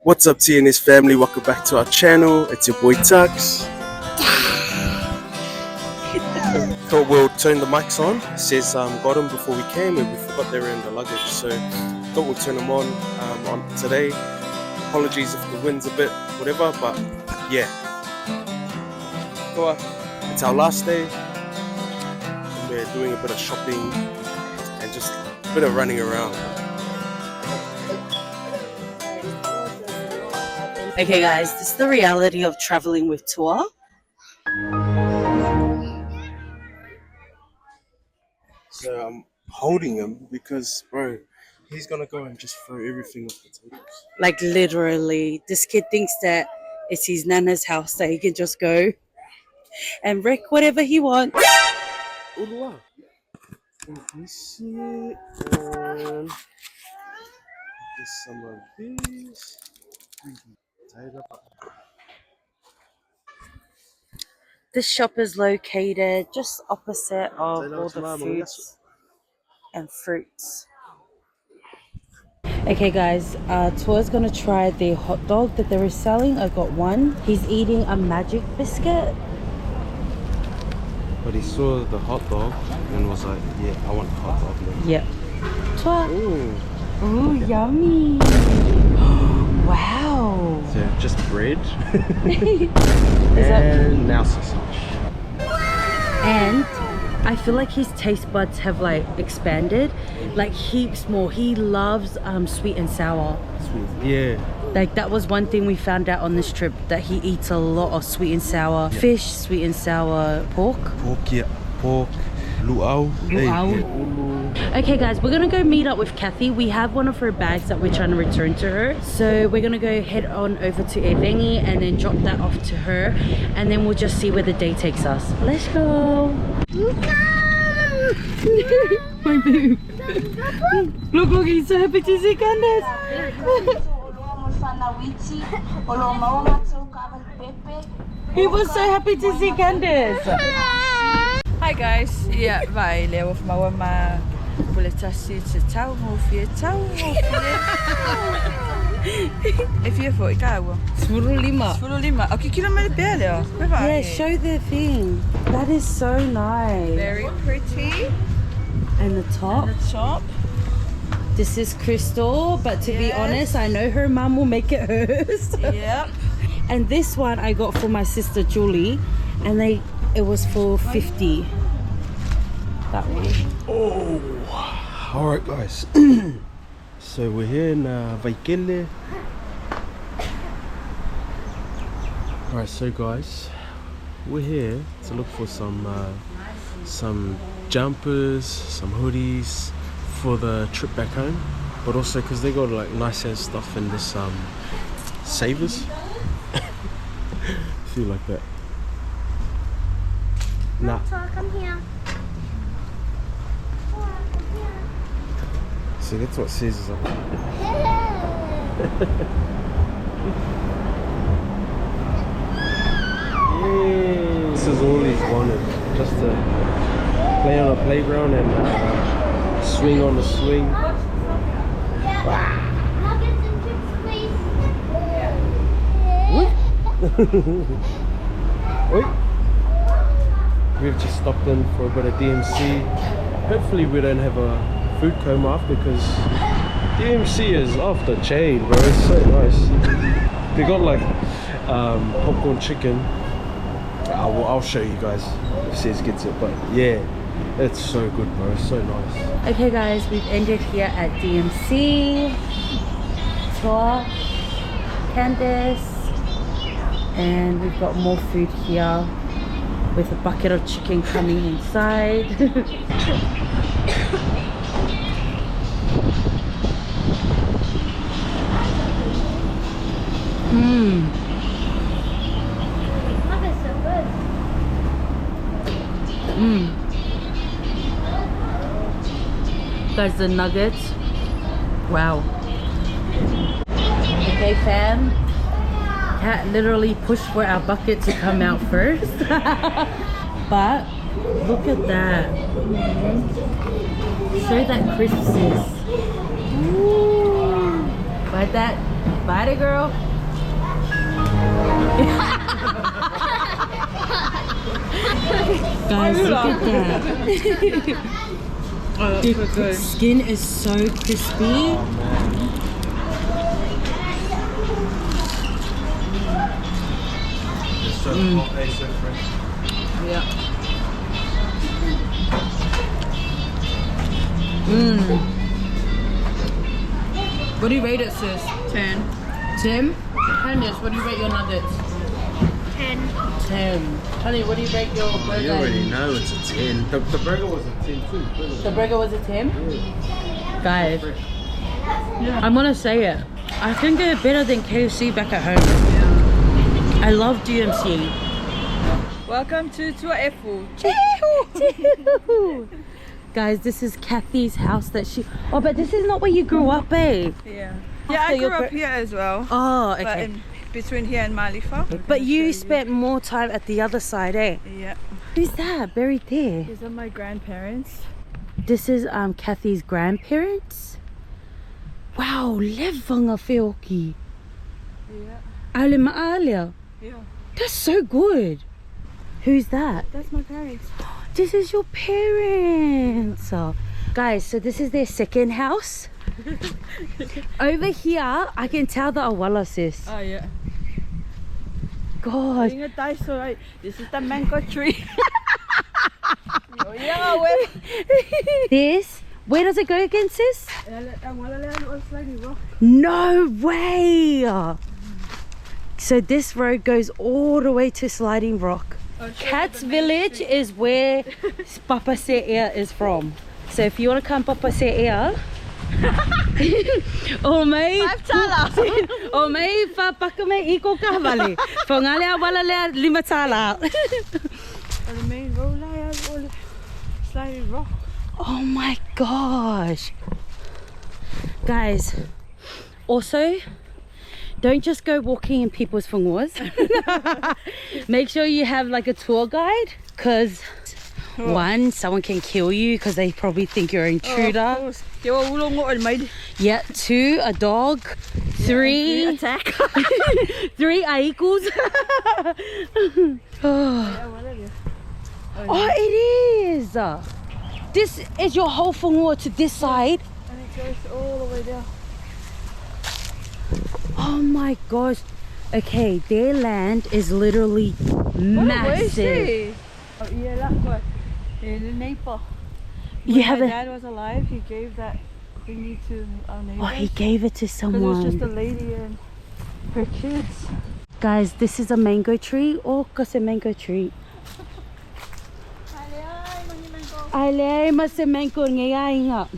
What's up, TNS family? Welcome back to our channel. It's your boy Tuxx. Thought we'll turn the mics on. It says got them before we came and we forgot they were in the luggage, so thought we'll turn them on today. Apologies if the wind's a bit whatever, but yeah. It's our last day. We're doing a bit of shopping and just a bit of running around. Okay guys, this is the reality of traveling with tour. So I'm holding him because, bro, he's gonna go and just throw everything off the tables. Like literally, this kid thinks that it's his nana's house that he can just go and wreck whatever he wants. Get some of these. This shop is located just opposite of all the foods and fruits. Okay guys, Tour's gonna try the hot dog that they were selling. I got one. He's eating a magic biscuit. But he saw the hot dog and was like, yeah, I want a hot dog. Yep. Tour. Ooh, yummy. Wow. So just bread and now sausage. And I feel like his taste buds have like expanded like heaps more. He loves sweet and sour. Sweet. Yeah. Like that was one thing we found out on this trip, that he eats a lot of sweet and sour fish, sweet and sour pork. Pork, yeah. Pork. Luau. Okay guys, we're gonna go meet up with Kathy. We have one of her bags that we're trying to return to her, so we're gonna go head on over to Evengi and then drop that off to her, and then we'll just see where the day takes us. Let's go. My boo. Look, he's so happy to see Candace. He was so happy to see Candace. Hi guys, ia vai leo maua ma pole tasi te tau mo fie tau mo fie. E fie fo I kaua. 15. 15. O ki kira mai pea leo. Yeah, show the thing. That is so nice. Very pretty. And the top. And the top. This is Crystal, but to be honest, I know her mum will make it hers. Yep. And this one I got for my sister Julie, and it was for 50. That one. Oh, all right, guys. So we're here in Vaikele. All right, so guys, we're here to look for some jumpers, some hoodies for the trip back home, but also because they got like nice ass stuff in this Savers. Feel like that. Nah. Come here. See, that's what Caesar's up. This is all he's wanted, just to play on a playground and swing on the swing. Oi. We've just stopped in for a bit of DMC. Hopefully we don't have a food coma after, because DMC is off the chain, bro. It's so nice. They got like popcorn chicken. I'll show you guys if Cez gets it, but yeah, it's so good, bro. It's so nice. Okay guys, we've ended here at DMC. Tour, Candace, and we've got more food here with a bucket of chicken coming inside. That is so good. Guys, the nuggets. Wow. Okay fam, Kat literally pushed for our bucket to come out first. But look at that. Show that crisp, sis. Like that Bite it, girl. Guys, look at that. Oh, that's so good. Skin is so crispy. It's so hot, it's so fresh. Yeah. What do you rate it, sis? 10. 10? Candice, what do you rate your nuggets? 10. 10. Honey, what do you rate your burger? You already know it's a 10. The burger was a 10 too. The burger was a 10? Yeah. Guys, I'm gonna say it. I think they're better than KFC back at home. Yeah. I love DMC. Welcome to Tuaefu. Guys, this is Kathy's house that she... Oh, but this is not where you grew up, eh? Yeah. Yeah, After I your grew up here as well. Oh, But okay. in between here and Malifa. But you spent more time at the other side, eh? Yeah. Who's that buried there? These are my grandparents. This is Kathy's grandparents. Wow, levanga feoki. Yeah. Ale maalia. Yeah. That's so good. Who's that? That's my parents. This is your parents. Oh. Guys, so this is their second house. Over here, I can tell the awala, sis. Oh yeah. God. Being a dinosaur, right? This is the mango tree. Oh yeah, where? This, where does it go again, sis? No way. So this road goes all the way to Sliding Rock. Cat's Village is where Papa Sera is from. So if you want to come Papa Sera, o mai o mai fa paka me iko ka vale. Fongale wala le 5 tala. The main road, Sliding Rock. Oh my gosh. Guys, also don't just go walking in people's whangoas. Make sure you have like a tour guide, because one, someone can kill you because they probably think you're an intruder. Yeah, 2, a dog. 3, attack. 3 aikos. Oh, it is. This is your whole whangoa to this side. And it goes all the way down. Oh my gosh. Okay, their land is literally massive. Oh, yeah, that one. In the neighbor. You When haven't... my dad was alive, he gave that thingy to our neighbors. Oh, he gave it to Because it was just a someone. lady and her kids. Guys, this is a mango tree. Oh, kasi mango tree. Ale, mas mango ngayon nga.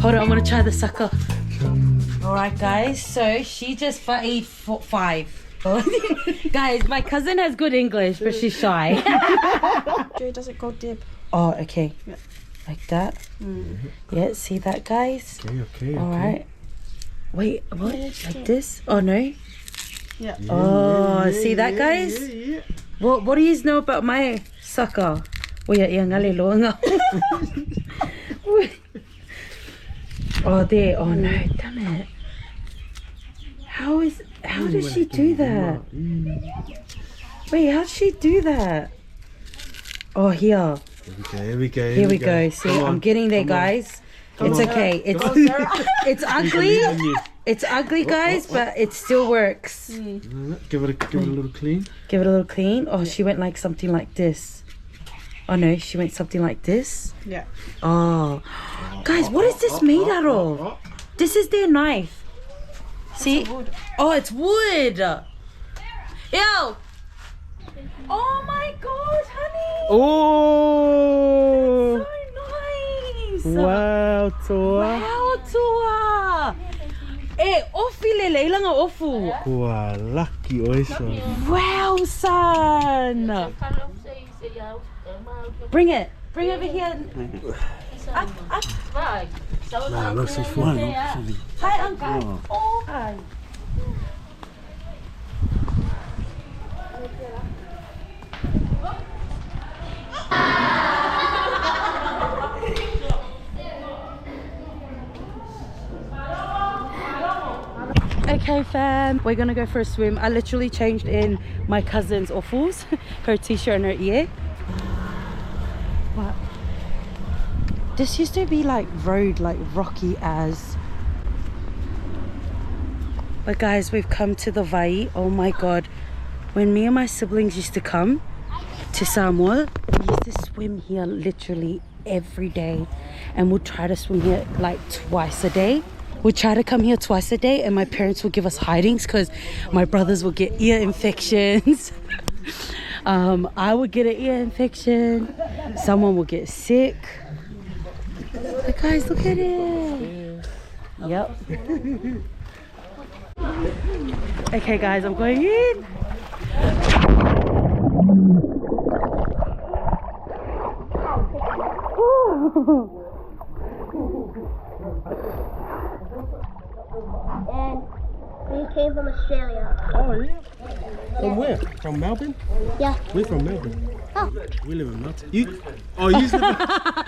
Hold on, I'm gonna try the sucker. Alright guys, so she just ate 5. Guys, my cousin has good English, but she's shy. Does it go dip? Oh, okay. Yeah. Like that. Yeah, see that, guys? Okay. Alright. Wait, what? Like this? Oh, no? Yeah. Oh, see that, guys? Yeah. What do you know about my sucker? Oh, there. Oh, no, damn it. How did she do that? Wait, how did she do that? Oh, here. Here we go. Here we go. See, I'm getting there, guys. It's okay. It's ugly. It's ugly, guys, but it still works. Give it a little clean. Give it a little clean. Oh, she went like something like this. Oh no, she went something like this. Yeah. Oh, guys, what is this made out of? This is their knife. See? Oh, it's wood. Yo. Oh my god, honey! Oh! So nice! Wow, Toa. Wow, Toa! Eh, ofi lele, ilang nga ofu. Wow, lucky oyster. Wow, son! Bring it over here. Up. Nah, looks so fun. Hi, uncle. Oh, hi. Okay fam, we're gonna go for a swim. I literally changed in my cousin's offals, her t-shirt and her ear. What? This used to be like road, like rocky as. But guys, we've come to the vai. Oh my god. When me and my siblings used to come to Samoa, we used to swim here literally every day. And we'll try to swim here like twice a day. We'd try to come here twice a day and my parents would give us hidings because my brothers would get ear infections. I would get an ear infection. Someone would get sick. But guys, look at it. Yep. Okay guys, I'm going in. And we came from Australia. Oh, yeah. From where? From Melbourne? Yeah. We're from Melbourne. Oh. We live in Melbourne. You? Oh, you live in...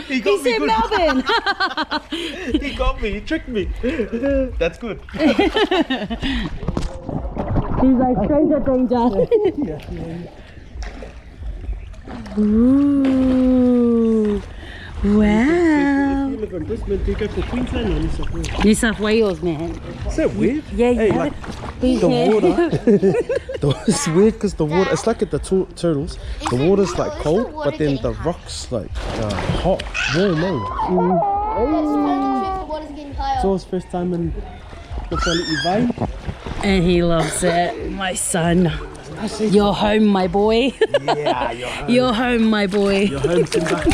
He He said Melbourne. He got me. He tricked me. That's good. He's like stranger danger. Ooh. Wow. If you live in Brisbane, do you go for Queensland or New South Wales? New South Wales, man. Is that weird? Yeah, Hey, yeah. like, the water. It's weird because the water, it's like at the turtles. The water's like cold, but then the rocks like hot, warm. It's always first time in NOFOALII Vai. And he loves it, my son. You're home, my boy. Yeah, you're home. You're home, my boy. You're home, Simba.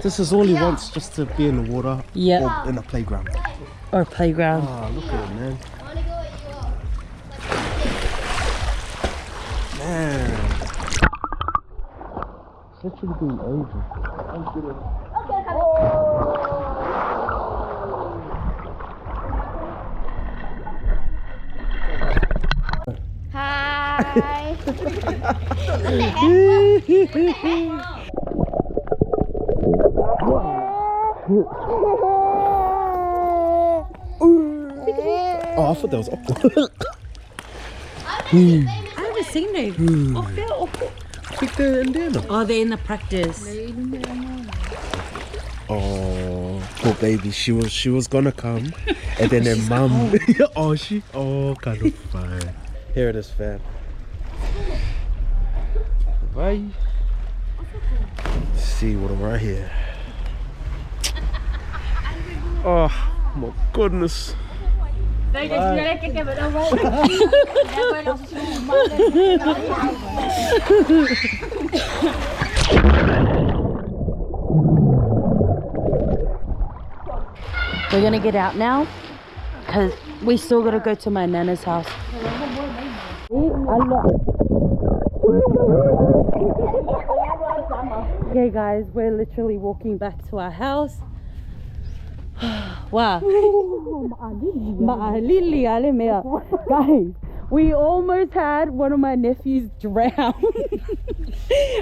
This is all he wants, just to be in the water Yeah. or in a playground. Or playground. Oh, look at it, man. Man. It's literally been over. Hi. Oh, I thought that was awkward. I haven't seen them. Oh, they're in the practice. Oh, poor baby. She was gonna come, and then her mum. Kind of fine. Here it is, fam. Bye. Let's see what I'm right here. Oh my goodness. We're gonna get out now because we still gotta go to my nana's house. Okay guys, we're literally walking back to our house. Wow. Guys, we almost had one of my nephews drown.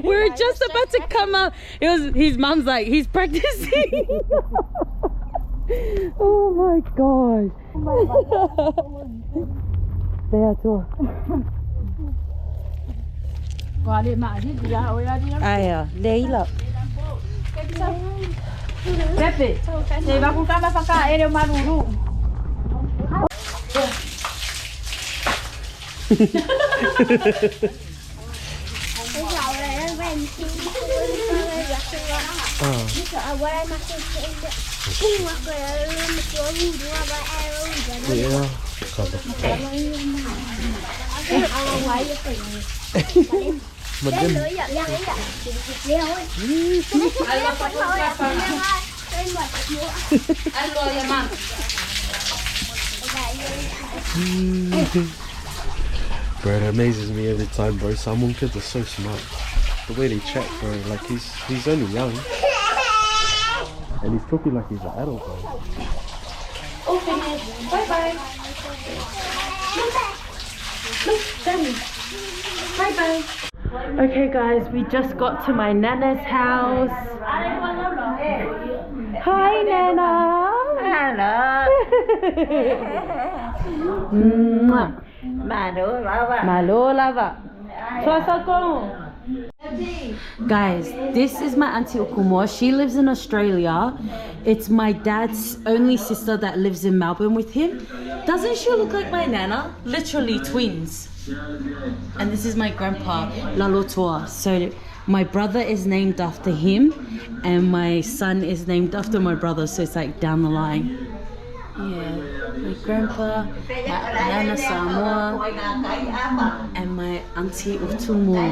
We were just about to come out. It was his mom's like, he's practicing. Oh my god. There too. Aya, đấy là. Pepe, você vai com calma pra cá, ele é o maruru. Yeah. Mà đêm Bro, it amazes me every time, bro. Samoan kids are so smart. The way they chat, bro. Like he's only young, and he's talking like he's an adult, bro. Bye bye. Bye bye. Okay guys, we just got to my Nana's house. Hi Nana. Hello. Malo lava. Guys, this is my auntie Okumo. She lives in Australia. It's my dad's only sister that lives in Melbourne with him. Doesn't she look like my Nana? Literally twins. And this is my grandpa, Lalotoa. So my brother is named after him and my son is named after my brother, so it's like down the line. Yeah, my grandpa, my Nana Samoa, and my auntie Utumua.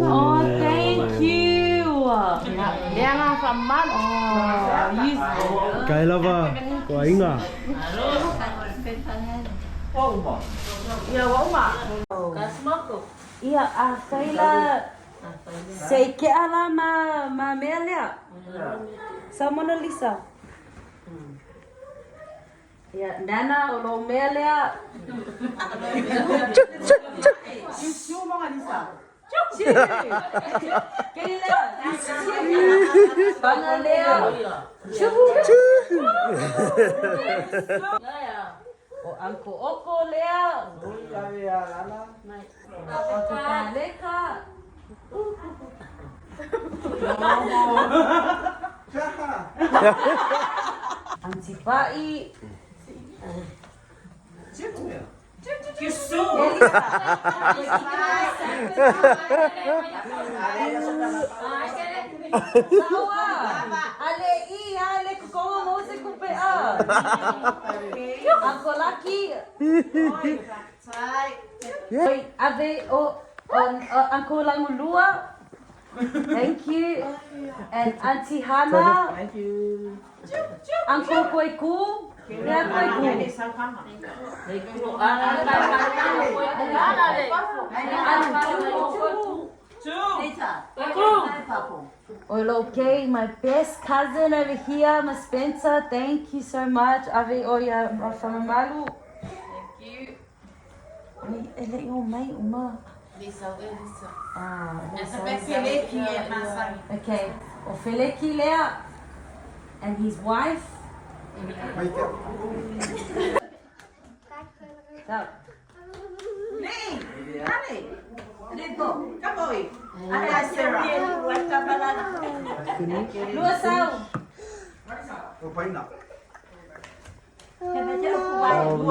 Oh, thank you. Kailava, Koinga. Yeah, Kaila. Say ke ala ma melia. Sa Mona Lisa. Yeah, Nana olo melia. Chuchu Mona Lisa. Chuchu. Kaila. Bana lea. Chuchu. O Uncle Oko lea. Leka. Antipai. Ale kukongo mo se kupea. Ako laki. Ave Uncle Langulua. Thank you. And Auntie Hannah. Thank you. Uncle Koiku. Yeah, Koiku. Okay, my best cousin over here, Miss Spencer. Thank you so much. Ave Oya Rafamalu. Thank you. Ele yo mai uma. Lisa. Okay. Ofeleki Lea and his wife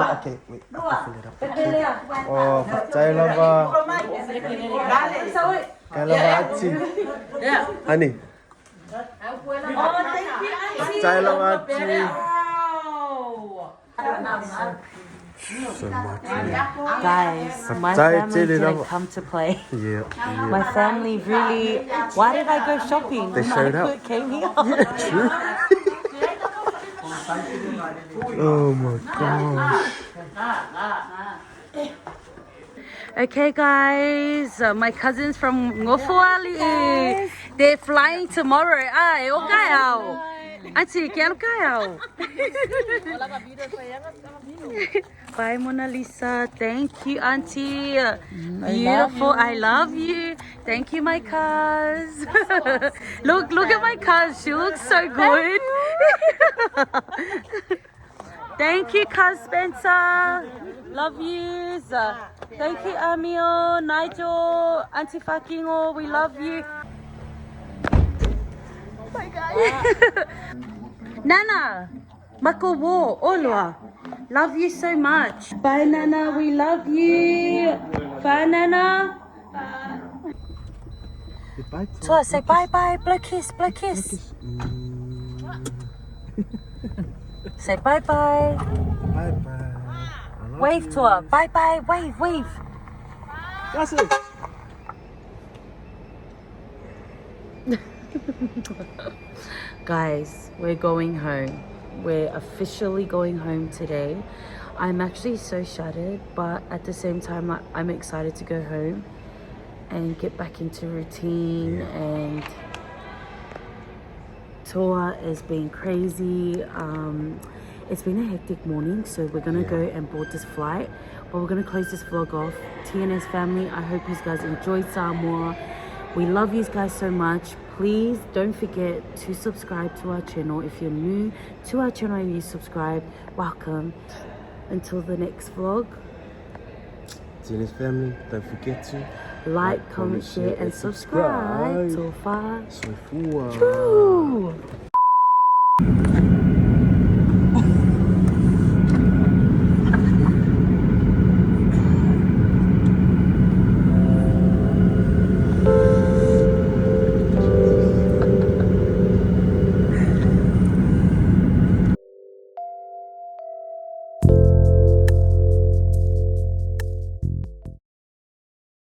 Okay, wait. Oh, percaya lah, Pak. Kalau Aci. Ani. Percaya lah, Aci. So much. Guys, my family didn't come to play. Yeah. My family really. Why did I go shopping? They showed up. Came here. True. Oh my gosh. Okay, guys, my cousins from NOFOALII. They're flying tomorrow. Ay, okay, Auntie, quero kayo. Bye, Mona Lisa. Thank you, Auntie. Beautiful. I love you. Thank you, my cuz. Look at my cuz. She looks so good. Thank you, cuz Spencer. Love yous. Thank you, Amio, Nigel, Auntie Fakingo. We love you. Bye, guys. Nana, Mako wo, Olwa. Love you so much. Bye, Nana. We love you. Bye, Nana. Tua, say bye-bye. Blow kiss, blow kiss. Say bye-bye. Bye-bye. Wave to her. Bye-bye. Wave, wave. That's it. Guys, we're going home. We're officially going home today. I'm actually so shattered, but at the same time, I'm excited to go home and get back into routine. And tour has been crazy. It's been a hectic morning, so we're gonna go and board this flight, but we're gonna close this vlog off. TNS family, I hope you guys enjoyed Samoa. We love you guys so much. Please don't forget to subscribe to our channel. If you're new to our channel and you subscribe, welcome. Until the next vlog, TNS family, don't forget to like, comment, share, and subscribe. So far. So far. True.